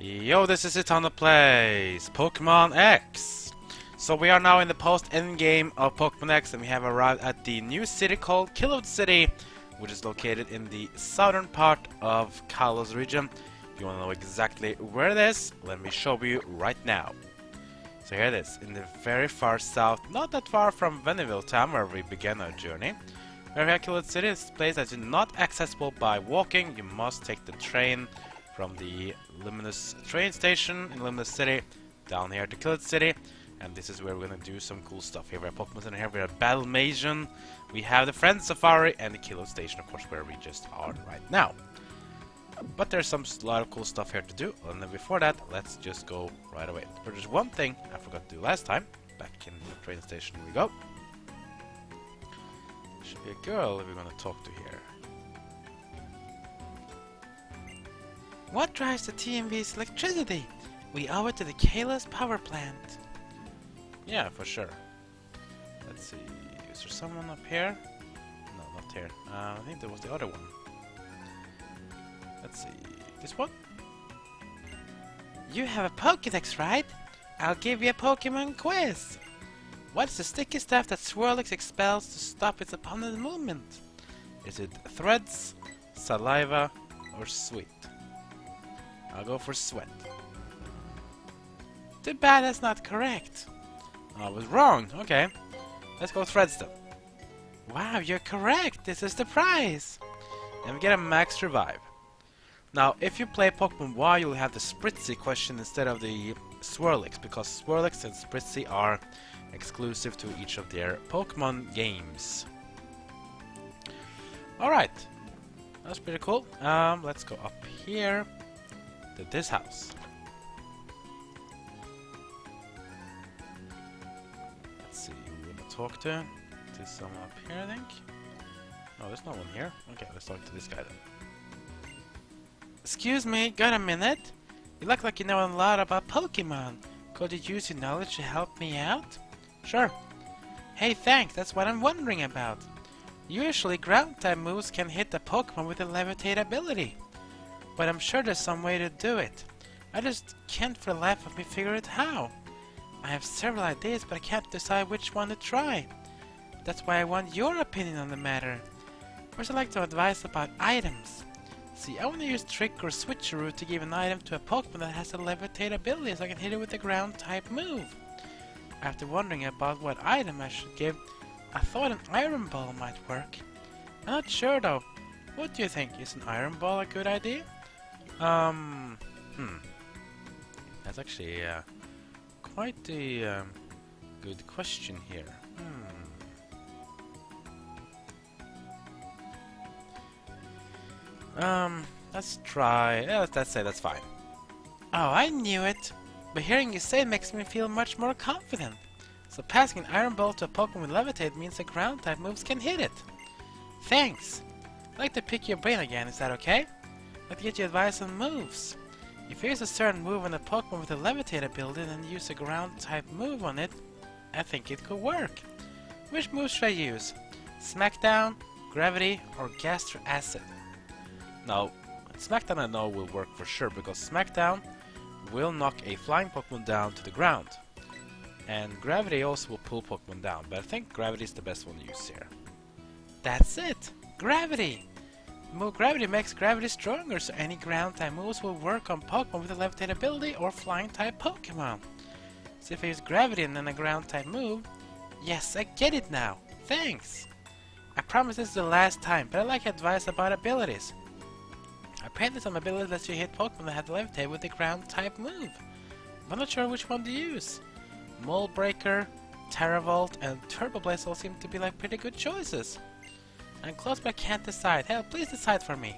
Yo, this is it on the place, Pokemon X. So we are now in the post-endgame of Pokemon X, and we have arrived at the new city called Kiloude City, which is located in the southern part of Kalos region. If you want to know exactly where it is, let me show you right now. So here it is, in the very far south, not that far from Veniville town where we began our journey. Where we have Kiloude City, is a place that is not accessible by walking. You must take the train from the Lumiose train station in Lumiose City down here to Kiloude City, and this is where we're gonna do some cool stuff. Here we have Pokemon Center, here we have Battle Masion, we have the Friend Safari, and the Kiloude Station, of course, where we just are right now. But there's a lot of cool stuff here to do, and then before that, let's just go right away. But there's one thing I forgot to do last time. Back in the train station we go. Should be a girl we're gonna talk to here. What drives the TMV's electricity? We owe it to the Kalos power plant. Yeah, for sure. Let's see. Is there someone up here? No, not here. I think there was the other one. Let's see. This one? You have a Pokédex, right? I'll give you a Pokemon quiz. What's the sticky stuff that Swirlix expels to stop its opponent's movement? Is it threads, saliva, or sweet? I'll go for sweat. Too bad that's not correct. I was wrong. Okay. Let's go threads then. Wow, you're correct. This is the prize. And we get a max revive. Now, if you play Pokemon Y, you'll have the Spritzy question instead of the Swirlix, because Swirlix and Spritzy are exclusive to each of their Pokemon games. Alright. That's pretty cool. Let's go up here to this house. Let's see who we're gonna talk to. There's someone up here, I think. No, there's no one here. Okay, let's talk to this guy then. Excuse me, got a minute? You look like you know a lot about Pokemon. Could you use your knowledge to help me out? Sure. Hey, thanks, that's what I'm wondering about. Usually ground-type moves can hit the Pokemon with a levitate ability. But I'm sure there's some way to do it. I just can't for the life of me figure out how. I have several ideas, but I can't decide which one to try. That's why I want your opinion on the matter. First, I'd like to advise about items. See, I want to use Trick or Switcheroo to give an item to a Pokemon that has a levitate ability so I can hit it with a ground-type move. After wondering about what item I should give, I thought an Iron Ball might work. I'm not sure though. What do you think? Is an Iron Ball a good idea? That's actually quite a good question here. Let's try. Let's say that's fine. Oh, I knew it. But hearing you say it makes me feel much more confident. So passing an Iron Ball to a Pokemon with Levitate means the ground-type moves can hit it. Thanks. I'd like to pick your brain again, is that okay? I'd like to get your advice on moves. If you use a certain move on a Pokemon with a Levitate ability and use a ground-type move on it, I think it could work. Which move should I use? Smackdown, Gravity, or Gastro Acid? Now, Smackdown I know will work for sure, because Smackdown will knock a flying Pokemon down to the ground. And Gravity also will pull Pokemon down, but I think Gravity is the best one to use here. That's it! Gravity! Move Gravity makes Gravity stronger, so any ground-type moves will work on Pokemon with a Levitate ability or Flying-type Pokemon. So if I use Gravity and then a ground-type move... Yes, I get it now! Thanks! I promise this is the last time, but I like advice about abilities. Apparently some abilities lets you hit Pokemon that have the Levitate with a ground-type move. I'm not sure which one to use. Mold Breaker, Terra Volt, and Turbo Blaze all seem to be like pretty good choices. I'm close but I can't decide. Hell, please decide for me.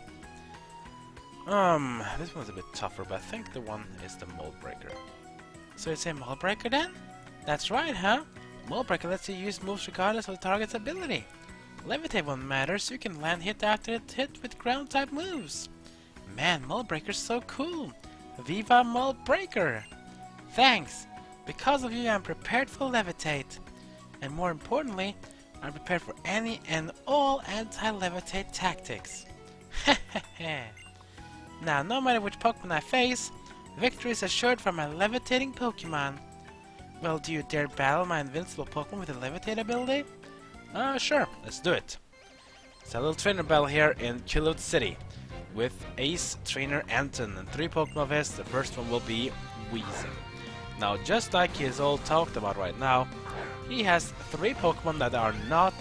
This one's a bit tougher, but I think the one is the Mold Breaker. So you say Mold Breaker then? That's right, huh? Mold Breaker lets you use moves regardless of the target's ability. Levitate won't matter, so you can land hit after it hit with ground-type moves. Man, Mold Breaker's so cool! Viva Mold Breaker! Thanks! Because of you, I'm prepared for Levitate. And more importantly, I'm prepared for any and all anti-Levitate tactics. Now, no matter which Pokemon I face, Victory is assured from my levitating Pokemon. Well, do you dare battle my invincible Pokemon with a levitate ability? Sure, let's do it. It's a little trainer battle here in Kiloude City with Ace Trainer Anton and 3 Pokemon of his. The first one will be Weezing. Now, just like he is all talked about right now, he has 3 Pokemon that are not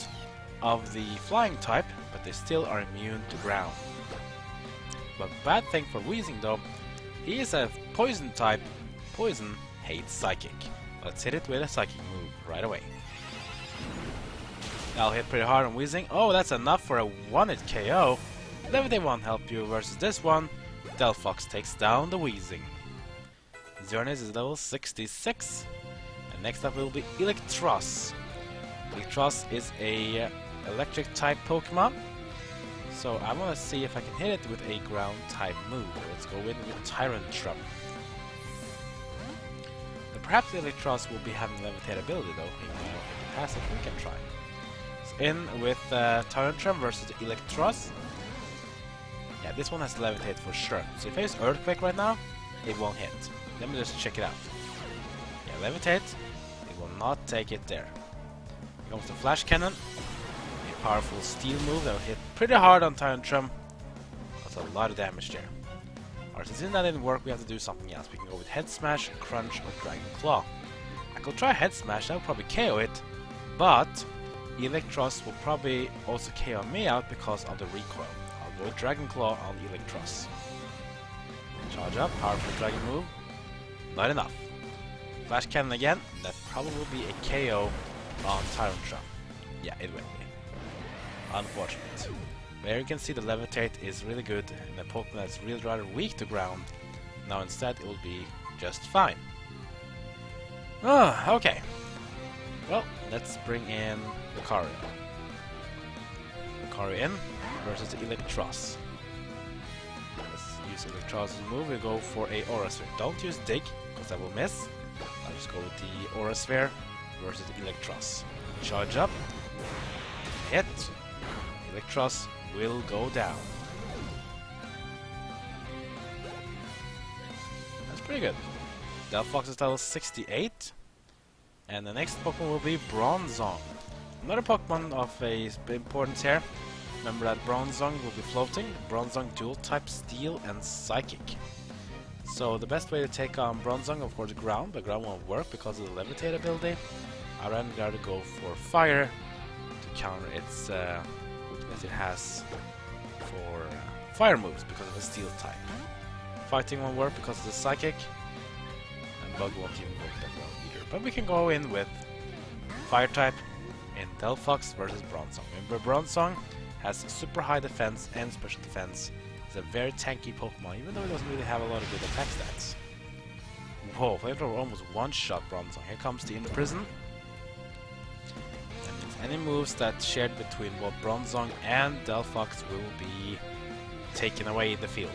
of the flying type, but they still are immune to ground. But bad thing for Weezing though, he is a poison type. Poison hates Psychic. Let's hit it with a Psychic move right away. That'll hit pretty hard on Weezing. Oh, that's enough for a 1-hit KO. Levitate won't help you versus this one. Delphox takes down the Weezing. Xerneas is level 66. And next up will be Eelektross. Eelektross is a electric type Pokemon. So I want to see if I can hit it with a ground type move. Let's go in with Tyrantrum. Perhaps Eelektross will be having levitate ability though. Even though if it has it, we can try. So in with Tyrantrum versus Eelektross. Yeah, this one has levitate for sure. So if I use Earthquake right now, it won't hit. Let me just check it out. Yeah, levitate. It will not take it there. Here comes the Flash Cannon. A powerful steel move that will hit pretty hard on Tyrantrum. That's a lot of damage there. Alright, since that didn't work, we have to do something else. We can go with Head Smash, Crunch, or Dragon Claw. I could try Head Smash, that will probably KO it, but Eelektross will probably also KO me out because of the recoil. I'll go with Dragon Claw on Eelektross. Charge up, powerful Dragon move. Not enough. Flash Cannon again, that probably will be a KO on Tyrantrum. Yeah, it will be. Unfortunate. There you can see the levitate is really good in a Pokemon that's really rather weak to ground. Now instead it will be just fine. Oh, okay. Well, let's bring in Lucario. Lucario in versus Eelektross. Let's use Eelektross' move. We'll go for a Aura Sphere. Don't use Dig, because I will miss. I'll just go with the Aura Sphere versus Eelektross. Charge up. Hit. Eelektross will go down. That's pretty good. Delphox is level 68. And the next Pokemon will be Bronzong. Another Pokemon of importance here. Remember that Bronzong will be floating. Bronzong dual type Steel and Psychic. So the best way to take on Bronzong, of course, ground, but ground won't work because of the levitate ability. I'd rather go for fire to counter its weakness it has for fire moves because of the steel type. Fighting won't work because of the Psychic, and Bug won't even work that well either. But we can go in with fire type in Delphox versus Bronzong. Remember, Bronzong has super high defense and special defense. It's a very tanky Pokemon, even though it doesn't really have a lot of good attack stats. Whoa, Flamethrower almost one-shot Bronzong. Here comes the Imprison. That means any moves that shared between both Bronzong and Delphox will be taken away in the field.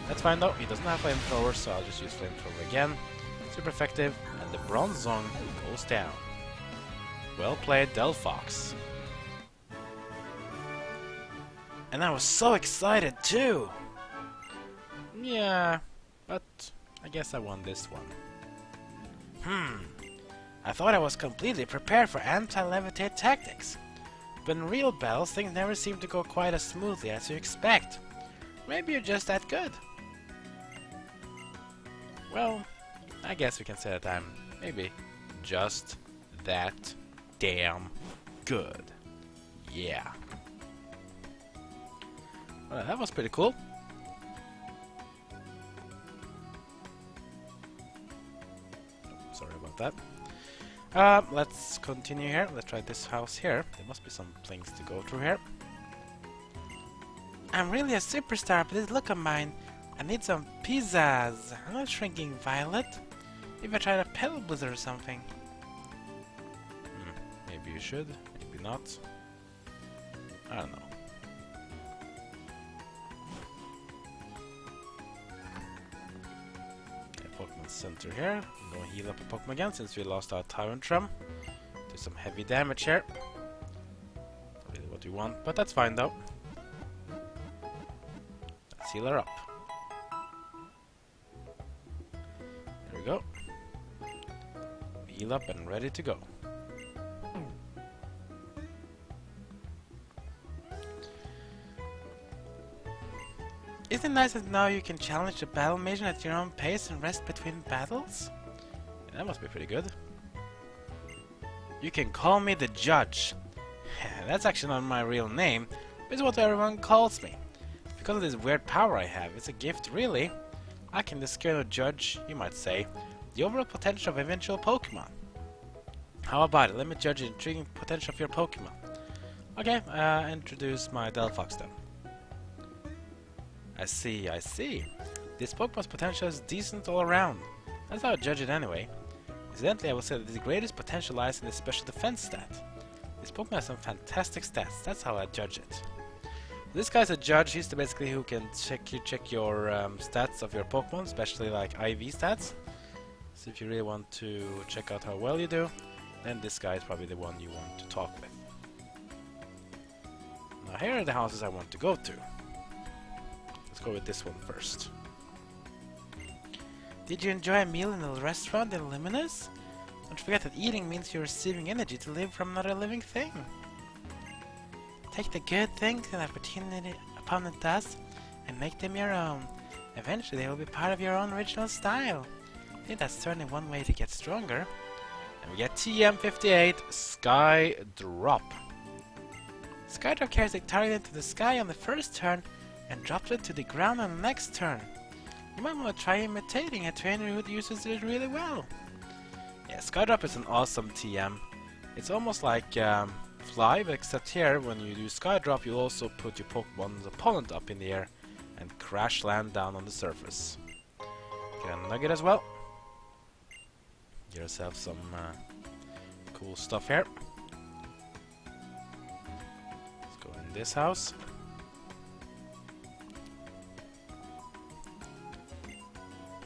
That's fine though, he doesn't have Flamethrower, so I'll just use Flamethrower again. Super effective, and the Bronzong goes down. Well played, Delphox. And I was so excited too! Yeah, but I guess I won this one. I thought I was completely prepared for anti-levitate tactics. But in real battles, things never seem to go quite as smoothly as you expect. Maybe you're just that good. Well, I guess we can say that I'm maybe just that damn good. Yeah. Well, that was pretty cool. Sorry about that. Let's continue here. Let's try this house here. There must be some things to go through here. I'm really a superstar, but this look of mine. I need some pizzas. I'm not shrinking Violet. Maybe I try a Pebble Blizzard or something. Maybe you should, maybe not. I don't know. Pokemon Center here. I'm going to heal up a Pokemon again since we lost our Tyrantrum. Do some heavy damage here. Not really what we want, but that's fine though. Let's heal her up. we go. Heal up and ready to go. Isn't it nice that now you can challenge the battle mage at your own pace and rest between battles? Yeah, that must be pretty good. You can call me the judge. That's actually not my real name, but it's what everyone calls me. Because of this weird power I have, it's a gift really. I can discern or judge, you might say, the overall potential of eventual Pokemon. How about it? Let me judge the intriguing potential of your Pokemon. Okay, introduce my Delphox then. I see, I see. This Pokemon's potential is decent all around. That's how I judge it anyway. Incidentally, I will say that the greatest potential lies in the special defense stat. This Pokemon has some fantastic stats, that's how I judge it. This guy's a judge, he's basically who can check your stats of your Pokemon, especially like IV stats. So if you really want to check out how well you do, then this guy is probably the one you want to talk with. Now here are the houses I want to go to. Let's go with this one first. Did you enjoy a meal in the restaurant in Lumiose? Don't forget that eating means you're receiving energy to live from another living thing. Take the good things an opponent does and make them your own. Eventually they will be part of your own original style. I think that's certainly one way to get stronger. And we get TM58 Sky Drop. Skydrop carries a target into the sky on the first turn and drops it to the ground on the next turn. You might want to try imitating a trainer who uses it really well. Yeah, Skydrop is an awesome TM. It's almost like Fly, but except here, when you do Skydrop, you also put your Pokemon's opponent up in the air and crash land down on the surface. Get a Nugget as well. Get yourself some cool stuff here. Let's go in this house.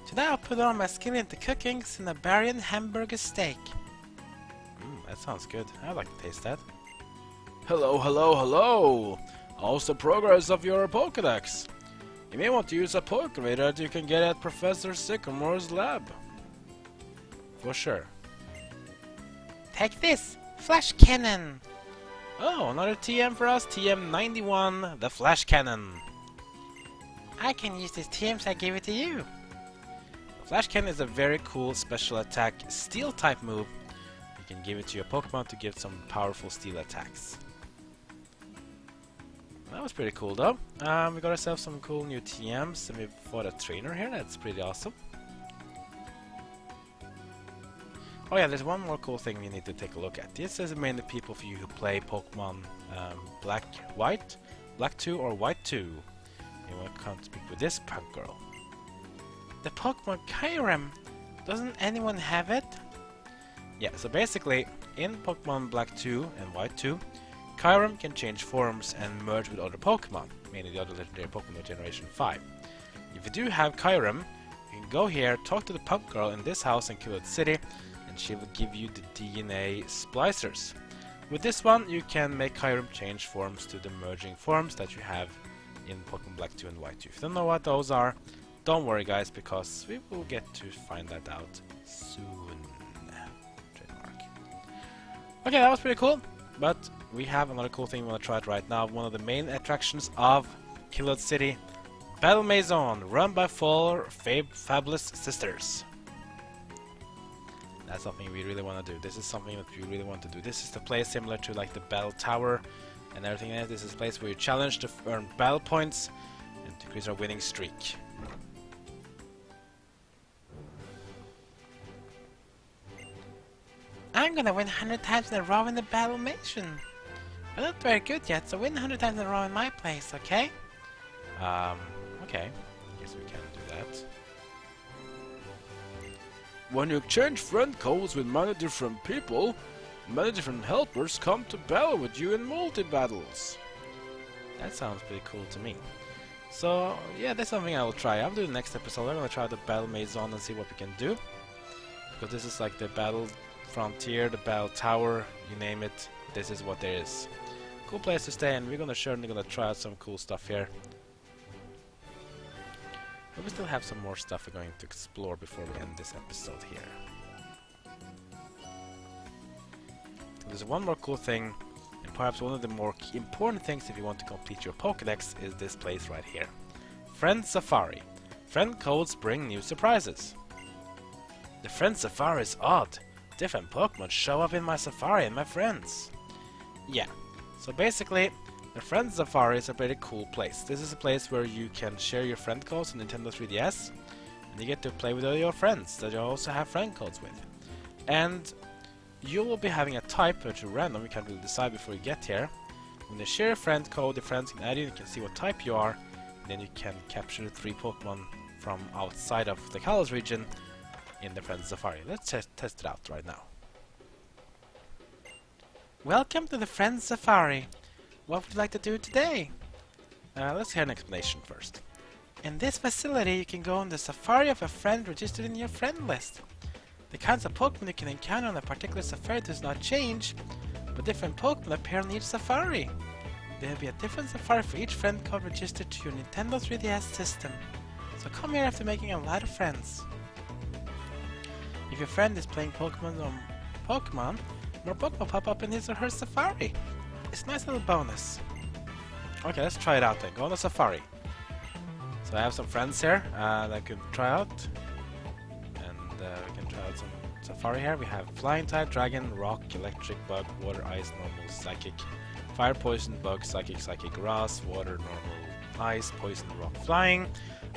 Today I'll put on my skill into cooking Cinnabarian hamburger steak. That sounds good. I'd like to taste that. Hello, hello, hello! How's the progress of your Pokédex? You may want to use a Pokémon that you can get at Professor Sycamore's lab. For sure. Take this! Flash Cannon! Oh, another TM for us, TM91, the Flash Cannon. I can use this TM so I give it to you. Flash Cannon is a very cool special attack steel type move. You can give it to your Pokemon to give some powerful steel attacks. That was pretty cool though. We got ourselves some cool new TMs and we fought a trainer here, that's pretty awesome. Oh yeah, there's one more cool thing we need to take a look at. This is mainly people for you who play Pokemon Black 2 or White 2. You want to come speak with this punk girl. The Pokemon Kyurem! Doesn't anyone have it? Yeah, so basically, in Pokemon Black 2 and White 2, Kyurem can change forms and merge with other Pokemon, meaning the other legendary Pokemon of Generation 5. If you do have Kyurem, you can go here, talk to the punk girl in this house in Kiloude City, and she will give you the DNA splicers. With this one, you can make Kyurem change forms to the merging forms that you have in Pokemon Black 2 and White 2. If you don't know what those are, don't worry guys, because we will get to find that out soon. Trademark. Okay, that was pretty cool, but we have another cool thing we want to try it right now. One of the main attractions of Kiloude City, Battle Maison, run by 4 fabulous sisters. That's something we really want to do. This is something that we really want to do. This is the place similar to like the Battle Tower and everything else. This is a place where you challenge to earn battle points and to increase our winning streak. I'm gonna win 100 times in a row in the Battle Maison. I'm not very good yet, so win 100 times in a row in my place, okay? Okay. Guess we can do that. When you exchange friend codes with many different people, many different helpers come to battle with you in multi-battles. That sounds pretty cool to me. So, yeah, that's something I will try. I'll do the next episode. I'm gonna try the Battle Maison and see what we can do. Because this is like the Battle Frontier, the Battle Tower, you name it. This is what there is. Cool place to stay, and we're certainly gonna try out some cool stuff here. But we still have some more stuff we're going to explore before we end this episode here. So there's one more cool thing, and perhaps one of the more important things if you want to complete your Pokédex is this place right here. Friend Safari. Friend codes bring new surprises. The Friend Safari is odd. Different Pokemon show up in my Safari and my friends. Yeah, so basically, the Friend Safari is a pretty cool place. This is a place where you can share your friend codes on Nintendo 3DS, and you get to play with all your friends that you also have friend codes with. And you will be having a type, which is random, you can't really decide before you get here. When you share a friend code, the friends can add you, you can see what type you are, and then you can capture 3 Pokemon from outside of the Kalos region in the Friend Safari. Let's test it out right now. Welcome to the Friend Safari. What would you like to do today? Let's hear an explanation first. In this facility, you can go on the safari of a friend registered in your friend list. The kinds of Pokemon you can encounter on a particular safari does not change, but different Pokemon appear on each safari. There will be a different safari for each friend code registered to your Nintendo 3DS system. So come here after making a lot of friends. If your friend is playing Pokemon on Pokemon, more Pokemon pop up in his or her safari. It's a nice little bonus. Okay, let's try it out then. Go on the safari. So I have some friends here that I could try out. And we can try out some safari here. We have Flying type, Dragon, Rock, Electric, Bug, Water, Ice, Normal, Psychic, Fire, Poison, Bug, Psychic, Psychic, Grass, Water, Normal, Ice, Poison, Rock, Flying,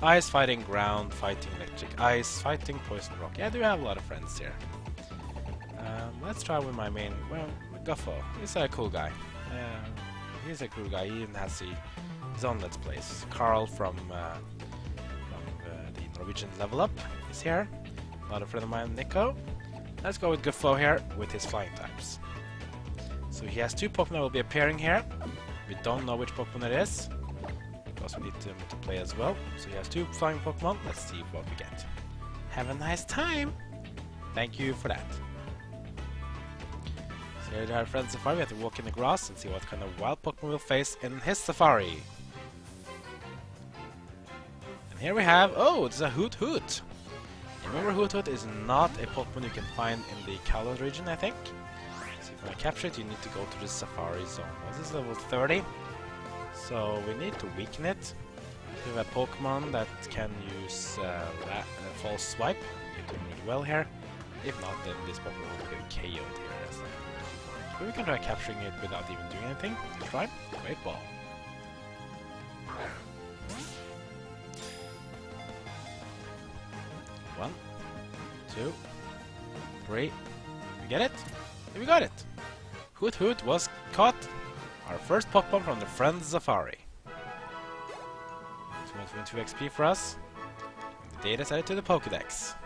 Ice, Fighting, Ground, Fighting, Electric, Ice, Fighting, Poison, Rock. Yeah, I do have a lot of friends here. Let's try with my main, well, Guffo. He's a cool guy. He's a cool guy. He even has his own Let's Plays. Carl from the Norwegian Level Up is here. Another friend of mine, Nico. Let's go with Guffo here with his flying types. So he has 2 Pokemon that will be appearing here. We don't know which Pokemon it is, because we need to play as well. So he has 2 flying Pokemon. Let's see what we get. Have a nice time! Thank you for that. So here we have Friend Safari. We have to walk in the grass and see what kind of wild Pokemon we'll face in his Safari. And here we have, oh, it's a Hoot Hoot. Remember, Hoot Hoot is not a Pokemon you can find in the Kalos region, I think. So if you want to capture it, you need to go to the Safari Zone. Well, this is level 30, so we need to weaken it. We have a Pokemon that can use False Swipe. You're doing really well here. If not, then this Pokemon will get KO'd here. But we can try capturing it without even doing anything. Let's try. Great ball. One, 2, 3. We get it? We got it! Hoot Hoot was caught. Our first Pokemon from the Friend Safari. 222 XP for us. And the data set it to the Pokédex.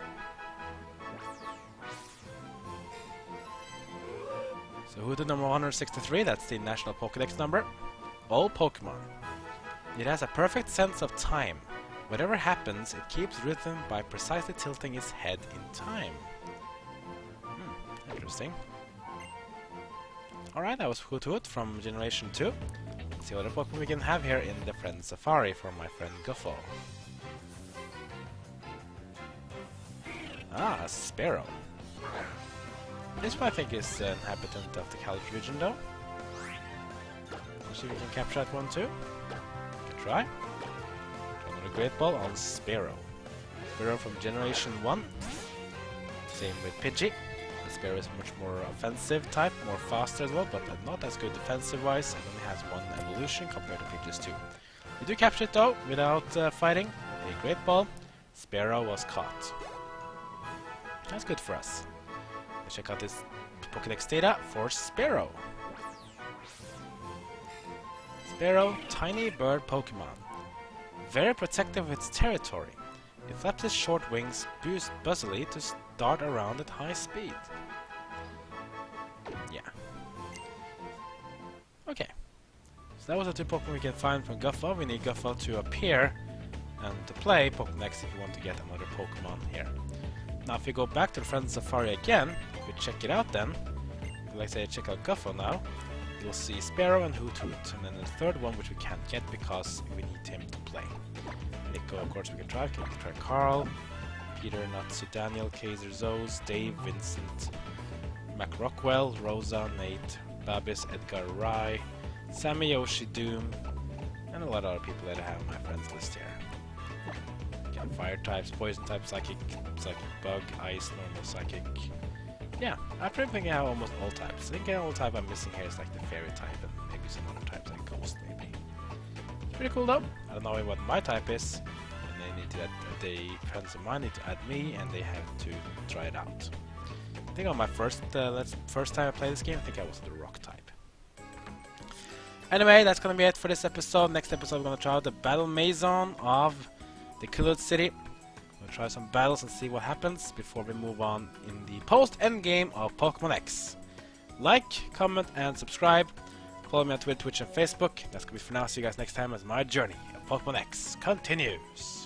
So Hoot Hoot number 163, that's the national Pokédex number. All Pokemon. It has a perfect sense of time. Whatever happens, it keeps rhythm by precisely tilting its head in time. Interesting. Alright, that was Hoot Hoot from Generation 2. Let's see what other Pokemon we can have here in the Friend Safari for my friend Guffo. Ah, a Sparrow. This one I think is an inhabitant of the Kalos region though. Let's see if we can capture that one too. Good try. Another Great Ball on Sparrow. Sparrow from Generation 1. Same with Pidgey. The Sparrow is much more offensive type, more faster as well, but not as good defensive wise, and only has 1 evolution compared to Pidgey's 2. We do capture it though, without fighting. A Great Ball. Sparrow was caught. That's good for us. Let's check out this Pokédex data for Sparrow. Sparrow, tiny bird Pokemon. Very protective of its territory. It flaps its short wings buzzily to dart around at high speed. Yeah. Okay. So that was the 2 Pokemon we can find from Guffo. We need Guffo to appear and to play Pokédex if you want to get another Pokemon here. Now if we go back to the Friend Safari again, if we check it out then, like say check out Guffo now, you'll see Sparrow and Hoot Hoot, and then the third one which we can't get because we need him to play. Nico, of course, we can try. We can try Carl, Peter, Natsu, Daniel, Kaiser, Zos, Dave, Vincent, Mac Rockwell, Rosa, Nate, Babis, Edgar, Rai, Sammy, Yoshi, Doom, and a lot of other people that I have on my friends list here. Again, fire types, poison type, psychic, psychic bug, ice, normal, psychic. Yeah, I pretty think I have almost all types. I think the only type I'm missing here is like the fairy type and maybe some other types like ghost maybe. It's pretty cool though. I don't know what my type is. And they need to friends of mine need to add me and they have to try it out. I think on my first time I played this game, I think I was the rock type. Anyway, that's gonna be it for this episode. Next episode we're gonna try out the battle maison of the Kiloude City. We'll try some battles and see what happens before we move on in the post-endgame of Pokemon X. Like, comment, and subscribe. Follow me on Twitter, Twitch, and Facebook. That's gonna be for now. See you guys next time as my journey of Pokemon X continues.